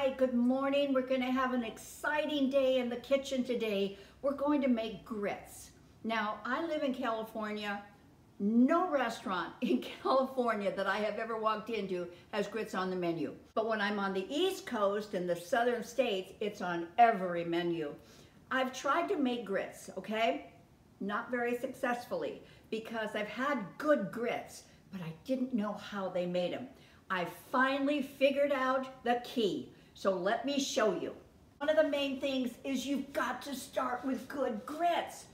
Hi, good morning. We're going to have an exciting day in the kitchen today. We're going to make grits. Now, I live in California. No restaurant in California that I have ever walked into has grits on the menu. But when I'm on the East Coast in the southern states, it's on every menu. I've tried to make grits, okay? Not very successfully because I've had good grits, but I didn't know how they made them. I finally figured out the key, so let me show you. One of the main things is you've got to start with good grits.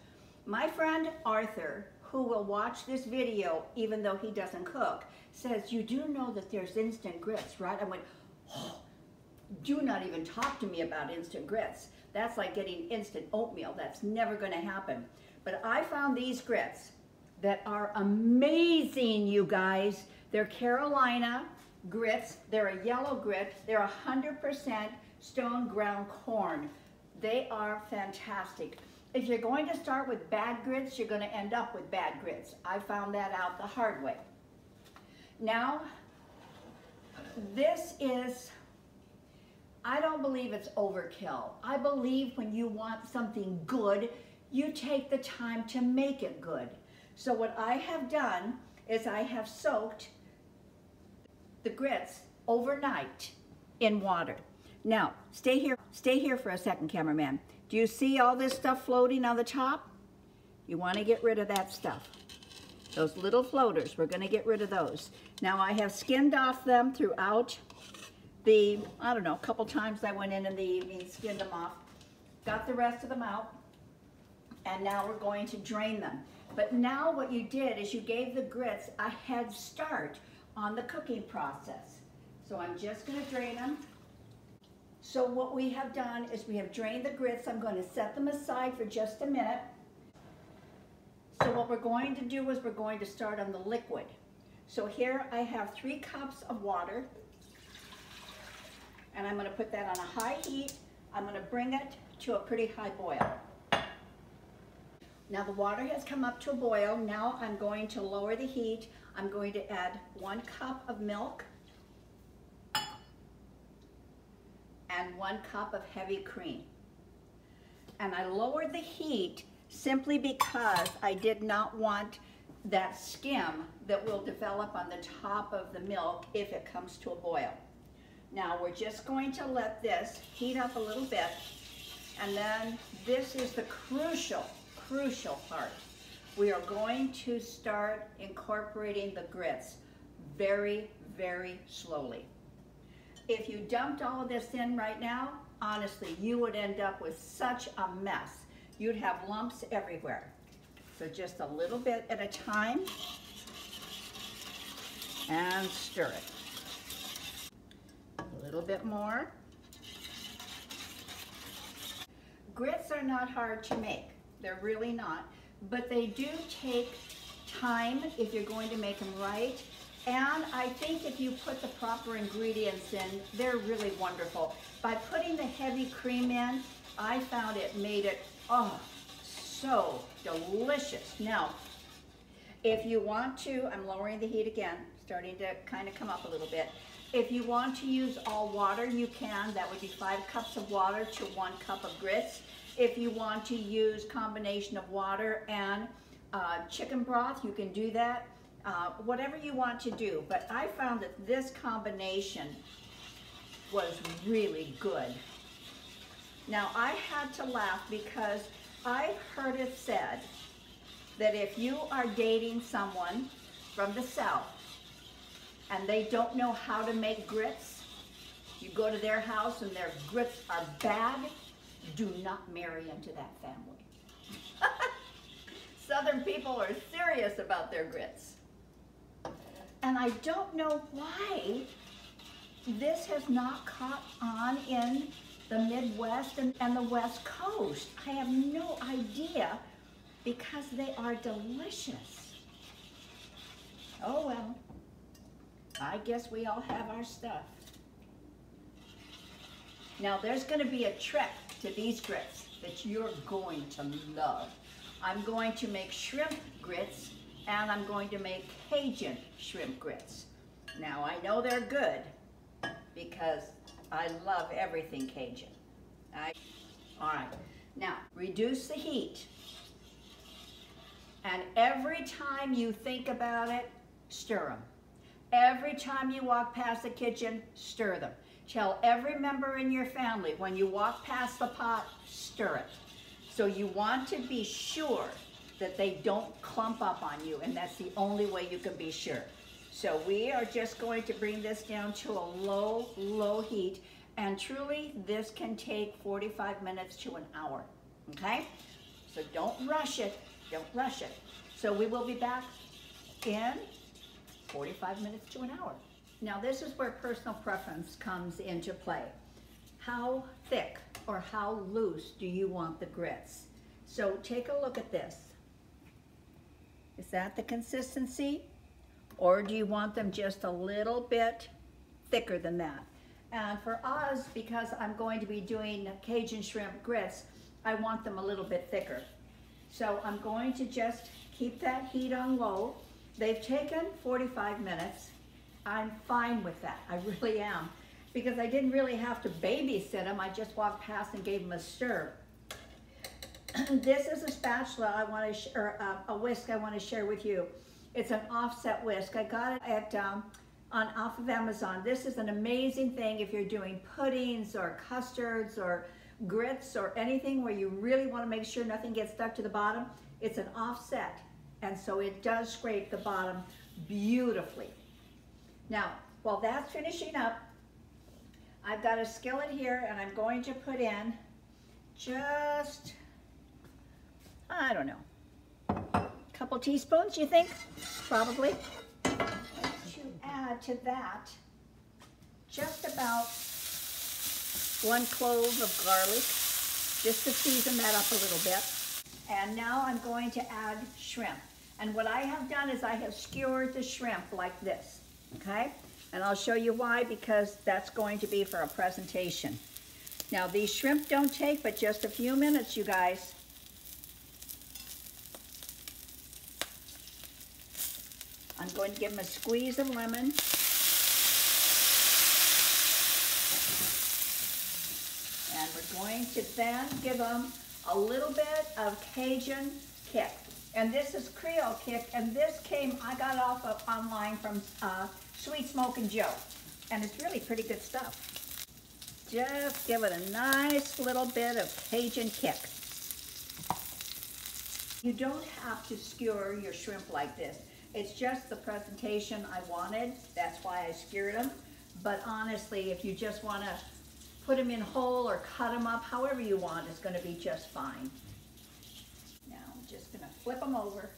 My friend Arthur, who will watch this video even though he doesn't cook, says, you do know that there's instant grits, right? I went, oh, do not even talk to me about instant grits. That's like getting instant oatmeal. That's never going to happen. But I found these grits that are amazing, you guys. They're Carolina grits. They're a yellow grit. They're 100% stone ground corn. They are fantastic. If you're going to start with bad grits, you're going to end up with bad grits. I found that out the hard way. Now, this is, I don't believe it's overkill. I believe when you want something good, you take the time to make it good. So what I have done is I have soaked the grits overnight in water. Now, stay here for a second, cameraman. Do you see all this stuff floating on the top? You want to get rid of that stuff. Those little floaters, we're going to get rid of those. Now, I have skinned off them throughout the, I don't know, a couple times I went in the evening, skinned them off, got the rest of them out, and now we're going to drain them. But now what you did is you gave the grits a head start on the cooking process. So I'm just going to drain them. So what we have done is we have drained the grits. I'm going to set them aside for just a minute. So what we're going to do is we're going to start on the liquid. So here I have 3 cups of water. And I'm going to put that on a high heat. I'm going to bring it to a pretty high boil. Now the water has come up to a boil. Now I'm going to lower the heat. I'm going to add 1 cup of milk and 1 cup of heavy cream. And I lowered the heat simply because I did not want that skim that will develop on the top of the milk if it comes to a boil. Now we're just going to let this heat up a little bit, and then this is the crucial part. We are going to start incorporating the grits very, very slowly. If you dumped all of this in right now, honestly, you would end up with such a mess. You'd have lumps everywhere. So just a little bit at a time, and stir it. A little bit more. Grits are not hard to make. They're really not, but they do take time if you're going to make them right. And I think if you put the proper ingredients in, they're really wonderful. By putting the heavy cream in, I found it made it, oh, so delicious. Now, if you want to, I'm lowering the heat again, starting to kind of come up a little bit. If you want to use all water, you can. That would be 5 cups of water to 1 cup of grits. If you want to use combination of water and chicken broth, you can do that. Whatever you want to do. But I found that this combination was really good. Now I had to laugh because I heard it said that if you are dating someone from the South and they don't know how to make grits, you go to their house and their grits are bad, do not marry into that family. Southern people are serious about their grits. And I don't know why this has not caught on in the Midwest and the West Coast. I have no idea, because they are delicious. Oh well, I guess we all have our stuff. Now there's going to be a trick to these grits that you're going to love. I'm going to make shrimp grits, and I'm going to make Cajun shrimp grits. Now I know they're good because I love everything Cajun. All right, now reduce the heat. And every time you think about it, stir them. Every time you walk past the kitchen, stir them. Tell every member in your family, when you walk past the pot, stir it. So you want to be sure that they don't clump up on you, and that's the only way you can be sure. So we are just going to bring this down to a low, low heat, and truly this can take 45 minutes to an hour, okay? So don't rush it, don't rush it. So we will be back in 45 minutes to an hour. Now this is where personal preference comes into play. How thick or how loose do you want the grits? So take a look at this. Is that the consistency? Or do you want them just a little bit thicker than that? And for us, because I'm going to be doing Cajun shrimp grits, I want them a little bit thicker. So I'm going to just keep that heat on low. They've taken 45 minutes. I'm fine with that, I really am. Because I didn't really have to babysit them, I just walked past and gave them a stir. This is a spatula I want to, or a whisk I want to share with you. It's an offset whisk. I got it at, off of Amazon. This is an amazing thing if you're doing puddings or custards or grits or anything where you really want to make sure nothing gets stuck to the bottom. It's an offset, and so it does scrape the bottom beautifully. Now, while that's finishing up, I've got a skillet here, and I'm going to put in just, I don't know, a couple teaspoons, you think? Probably. To add to that, just about 1 clove of garlic, just to season that up a little bit. And now I'm going to add shrimp. And what I have done is I have skewered the shrimp like this, okay? And I'll show you why, because that's going to be for a presentation. Now these shrimp don't take but just a few minutes, you guys. I'm going to give them a squeeze of lemon. And we're going to then give them a little bit of Cajun kick. And this is Creole kick, and this I got off of online from Sweet Smokin' Joe. And it's really pretty good stuff. Just give it a nice little bit of Cajun kick. You don't have to skewer your shrimp like this. It's just the presentation I wanted. That's why I skewered them. But honestly, if you just want to put them in whole or cut them up, however you want, it's going to be just fine. Now I'm just going to flip them over.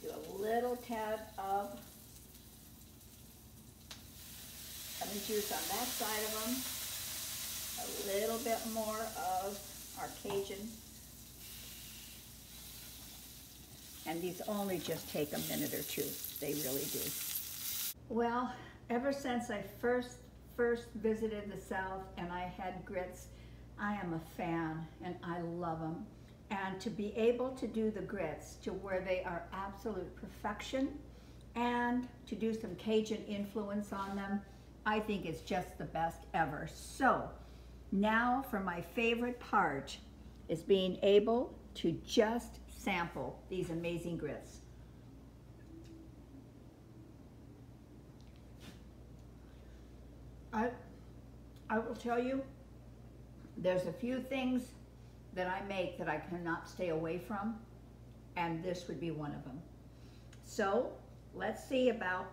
Do a little tad of lemon juice on that side of them. A little bit more of our Cajun. And these only just take a minute or two. They really do. Well, ever since I first visited the South and I had grits, I am a fan and I love them. And to be able to do the grits to where they are absolute perfection and to do some Cajun influence on them, I think it's just the best ever. So now for my favorite part is being able to just sample these amazing grits. I will tell you, there's a few things that I make that I cannot stay away from, and this would be one of them. So let's see about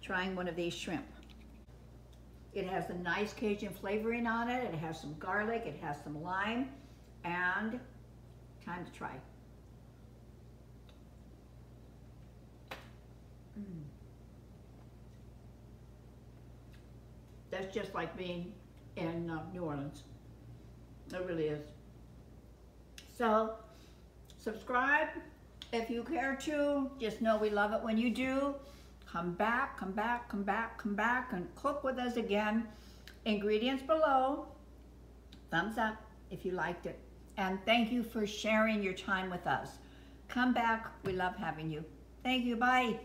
trying one of these shrimp. It has a nice Cajun flavoring on it. It has some garlic, it has some lime, and time to try. That's just like being in New Orleans. It really is. So, subscribe if you care to. Just know we love it when you do. Come back, come back, come back, come back, and cook with us again. Ingredients below. Thumbs up if you liked it. And thank you for sharing your time with us. Come back. We love having you. Thank you. Bye.